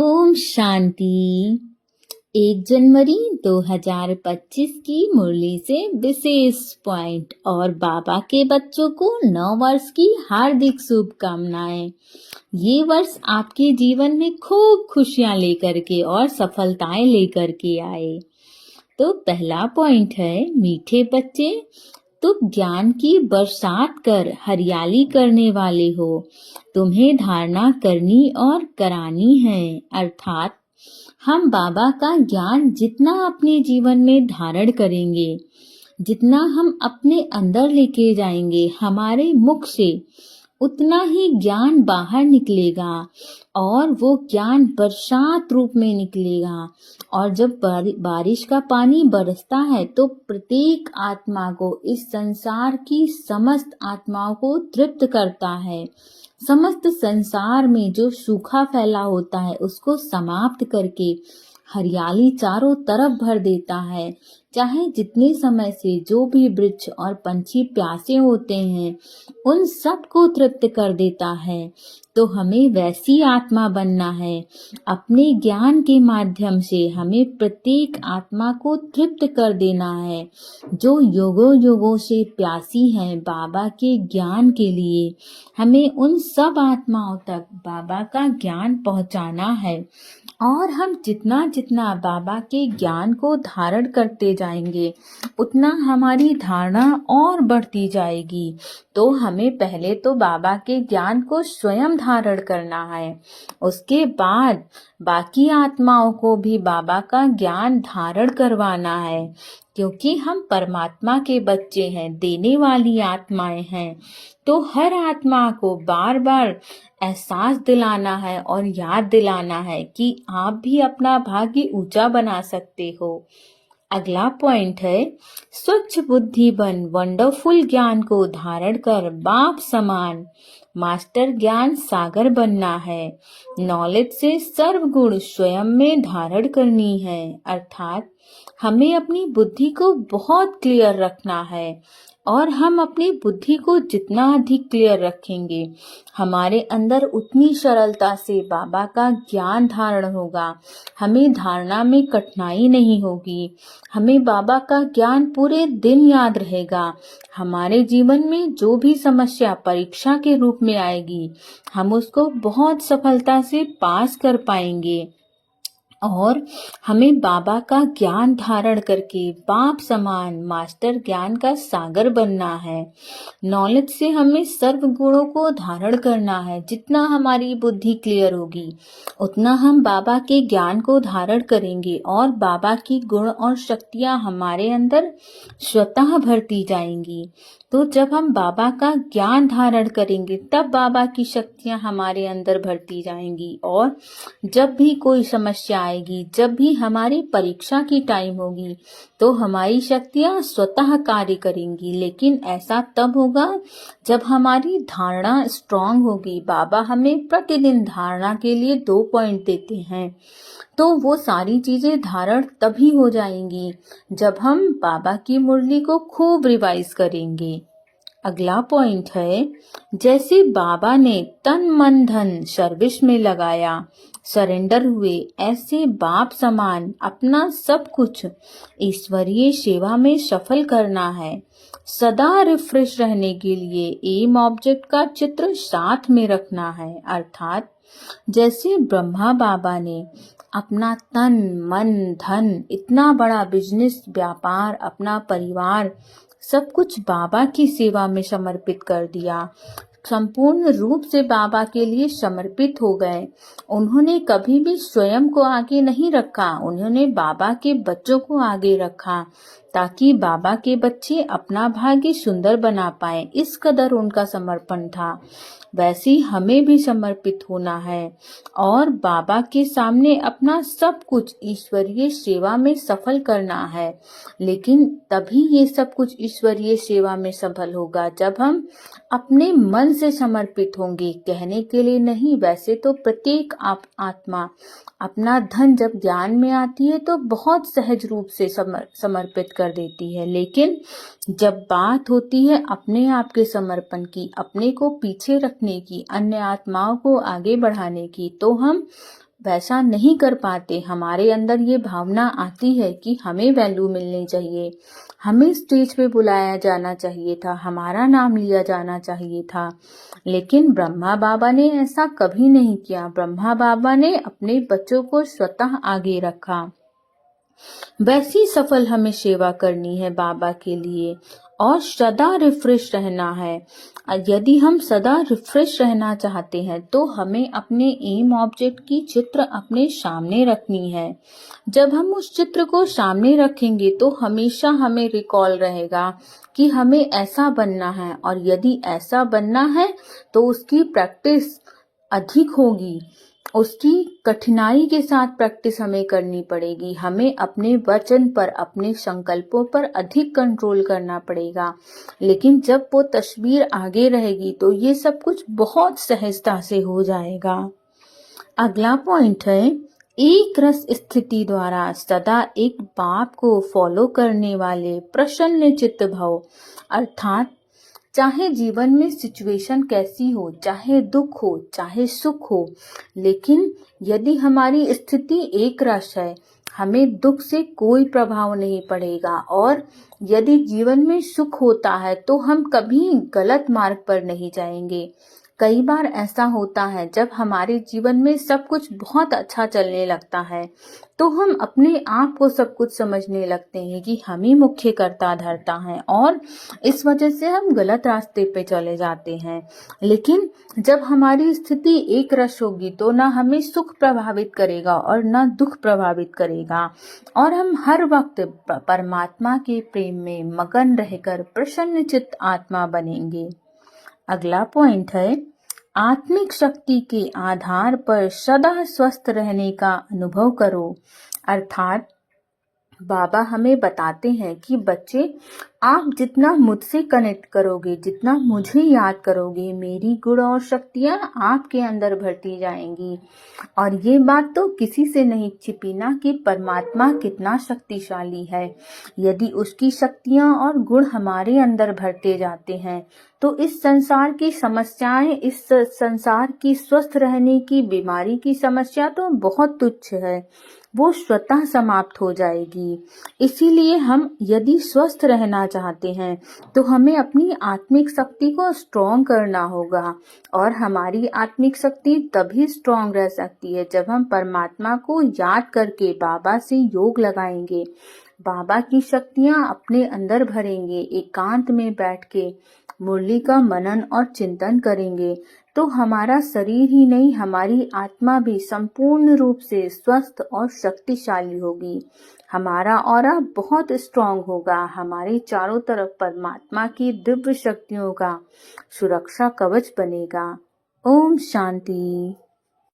ओम शांति। 1 जनवरी 2025 की मुरली से विशेष पॉइंट और बाबा के बच्चों को 9 वर्ष की हार्दिक शुभकामनाएं। ये वर्ष आपके जीवन में खूब खुशियां लेकर के और सफलताएं लेकर के आए। तो पहला पॉइंट है, मीठे बच्चे, तुम ज्ञान की बरसात कर हरियाली करने वाले हो। तुम्हें धारणा करनी और करानी है, अर्थात हम बाबा का ज्ञान जितना अपने जीवन में धारण करेंगे, जितना हम अपने अंदर लेके जाएंगे हमारे मुख से, उतना ही ज्ञान बाहर निकलेगा और वो ज्ञान बरसात रूप में निकलेगा। और जब बारिश का पानी बरसता है तो प्रत्येक आत्मा को, इस संसार की समस्त आत्माओं को तृप्त करता है। समस्त संसार में जो सूखा फैला होता है उसको समाप्त करके हरियाली चारों तरफ भर देता है। चाहे जितने समय से जो भी वृक्ष और पंछी प्यासे होते हैं उन सब को तृप्त कर देता है। तो हमें वैसी आत्मा बनना है। अपने ज्ञान के माध्यम से हमें प्रत्येक आत्मा को तृप्त कर देना है जो योगों योगों से प्यासी है बाबा के ज्ञान के लिए। हमें उन सब आत्माओं तक बाबा का ज्ञान पहुंचाना है और हम जितना जितना बाबा के ज्ञान को धारण करते जाएंगे उतना हमारी धारणा और बढ़ती जाएगी। तो हमें पहले तो बाबा के ज्ञान को स्वयं धारण करना है, उसके बाद बाकी आत्माओं को भी बाबा का ज्ञान धारण करवाना है, क्योंकि हम परमात्मा के बच्चे हैं, देने वाली आत्माएं हैं। तो हर आत्मा को बार बार एहसास दिलाना है और याद दिलाना है कि आप भी अपना भाग्य ऊंचा बना सकते हो। अगला पॉइंट है, स्वच्छ बुद्धि बन वंडरफुल ज्ञान को धारण कर बाप समान मास्टर ज्ञान सागर बनना है। नॉलेज से सर्व गुण स्वयं में धारण करनी है, अर्थात हमें अपनी बुद्धि को बहुत क्लियर रखना है और हम अपनी बुद्धि को जितना अधिक क्लियर रखेंगे हमारे अंदर उतनी सरलता से बाबा का ज्ञान धारण होगा। हमें धारणा में कठिनाई नहीं होगी, हमें बाबा का ज्ञान पूरे दिन याद रहेगा। हमारे जीवन में जो भी समस्या परीक्षा के रूप में आएगी हम उसको बहुत सफलता से पास कर पाएंगे। और हमें बाबा का ज्ञान धारण करके बाप समान मास्टर ज्ञान का सागर बनना है। नॉलेज से हमें सर्व गुणों को धारण करना है। जितना हमारी बुद्धि क्लियर होगी उतना हम बाबा के ज्ञान को धारण करेंगे और बाबा की गुण और शक्तियां हमारे अंदर स्वतः भरती जाएंगी। तो जब हम बाबा का ज्ञान धारण करेंगे तब बाबा की शक्तियां हमारे अंदर भरती जाएंगी। और जब भी कोई समस्या आएगी, जब भी हमारी परीक्षा की टाइम होगी तो हमारी शक्तियां स्वतः कार्य करेंगी। लेकिन ऐसा तब होगा जब हमारी धारणा स्ट्रांग होगी। बाबा हमें प्रतिदिन धारणा के लिए 2 पॉइंट देते हैं, तो वो सारी चीजें धारण तभी हो जाएंगी जब हम बाबा की मुरली को खूब रिवाइज करेंगे। अगला पॉइंट है, जैसे बाबा ने तन मन धन सर्विस में लगाया, सरेंडर हुए, ऐसे बाप समान अपना सब कुछ ईश्वरीय सेवा में सफल करना है। सदा रिफ्रेश रहने के लिए एम ऑब्जेक्ट का चित्र साथ में रखना है, अर्थात जैसे ब्रह्मा बाबा ने अपना तन मन धन, इतना बड़ा बिजनेस, व्यापार, अपना परिवार सब कुछ बाबा की सेवा में समर्पित कर दिया, संपूर्ण रूप से बाबा के लिए समर्पित हो गए। उन्होंने कभी भी स्वयं को आगे नहीं रखा, उन्होंने बाबा के बच्चों को आगे रखा ताकि बाबा के बच्चे अपना भाग्य सुंदर बना पाए। इस कदर उनका समर्पण था। वैसे ही हमें भी समर्पित होना है और बाबा के सामने अपना सब कुछ ईश्वरीय सेवा में सफल करना है। लेकिन तभी ये सब कुछ ईश्वरीय सेवा में सफल होगा जब हम अपने मन से समर्पित होंगे, कहने के लिए नहीं। वैसे तो प्रत्येक आत्मा अपना धन जब ज्ञान में आती है तो बहुत सहज रूप से समर्पित कर देती है, लेकिन जब बात होती है अपने आप के समर्पण की, अपने को पीछे रखने की, अन्य आत्माओं को आगे बढ़ाने की, तो हम वैसा नहीं कर पाते, हमारे अंदर ये भावना आती है कि हमें वैल्यू मिलनी चाहिए, हमें स्टेज पे बुलाया जाना चाहिए था, हमारा नाम लिया जाना चाहिए था। लेकिन ब्रह्मा बाबा ने ऐसा कभी नहीं किया। ब्रह्मा बाबा ने अपने बच्चों को स्वतः आगे रखा। वैसी सफल हमें सेवा करनी है बाबा के लिए और सदा रिफ्रेश रहना है। यदि हम सदा रिफ्रेश रहना चाहते हैं तो हमें अपने एम ऑब्जेक्ट की चित्र अपने सामने रखनी है। जब हम उस चित्र को सामने रखेंगे तो हमेशा हमें रिकॉल रहेगा कि हमें ऐसा बनना है, और यदि ऐसा बनना है तो उसकी प्रैक्टिस अधिक होगी, उसकी कठिनाई के साथ प्रैक्टिस हमें करनी पड़ेगी। हमें अपने वचन पर, अपने संकल्पों पर अधिक कंट्रोल करना पड़ेगा। लेकिन जब वो तस्वीर आगे रहेगी तो ये सब कुछ बहुत सहजता से हो जाएगा। अगला पॉइंट है, एक रस स्थिति द्वारा सदा एक बाप को फॉलो करने वाले प्रसन्न चित्त भव। अर्थात चाहे जीवन में सिचुएशन कैसी हो, चाहे दुख हो चाहे सुख हो, लेकिन यदि हमारी स्थिति एक रस है, हमें दुख से कोई प्रभाव नहीं पड़ेगा। और यदि जीवन में सुख होता है तो हम कभी गलत मार्ग पर नहीं जाएंगे। कई बार ऐसा होता है जब हमारे जीवन में सब कुछ बहुत अच्छा चलने लगता है तो हम अपने आप को सब कुछ समझने लगते हैं कि हम ही मुख्य कर्ता धर्ता हैं, और इस वजह से हम गलत रास्ते पे चले जाते हैं। लेकिन जब हमारी स्थिति एक रस होगी तो ना हमें सुख प्रभावित करेगा और ना दुख प्रभावित करेगा, और हम हर वक्त परमात्मा के प्रेम में मगन रहकर प्रसन्न चित्त आत्मा बनेंगे। अगला पॉइंट है, आत्मिक शक्ति के आधार पर सदा स्वस्थ रहने का अनुभव करो। अर्थात बाबा हमें बताते हैं कि बच्चे, आप जितना मुझसे कनेक्ट करोगे, जितना मुझे याद करोगे, मेरी गुण और शक्तियां आपके अंदर भरती जाएंगी। और ये बात तो किसी से नहीं छिपी ना कि परमात्मा कितना शक्तिशाली है। यदि उसकी शक्तियां और गुण हमारे अंदर भरते जाते हैं तो इस संसार की समस्याएं, इस संसार की स्वस्थ रहने की, बीमारी की समस्या तो बहुत तुच्छ है, वो स्वतः समाप्त हो जाएगी। इसीलिए हम यदि स्वस्थ रहना चाहते हैं तो हमें अपनी आत्मिक शक्ति को स्ट्रॉन्ग करना होगा, और हमारी आत्मिक शक्ति तभी स्ट्रॉन्ग रह सकती है जब हम परमात्मा को याद करके बाबा से योग लगाएंगे, बाबा की शक्तियां अपने अंदर भरेंगे, एकांत में बैठ के मुरली का मनन और चिंतन करेंगे, तो हमारा शरीर ही नहीं, हमारी आत्मा भी संपूर्ण रूप से स्वस्थ और शक्तिशाली होगी। हमारा ऑरा बहुत स्ट्रांग होगा, हमारे चारों तरफ परमात्मा की दिव्य शक्तियों का सुरक्षा कवच बनेगा। ओम शांति।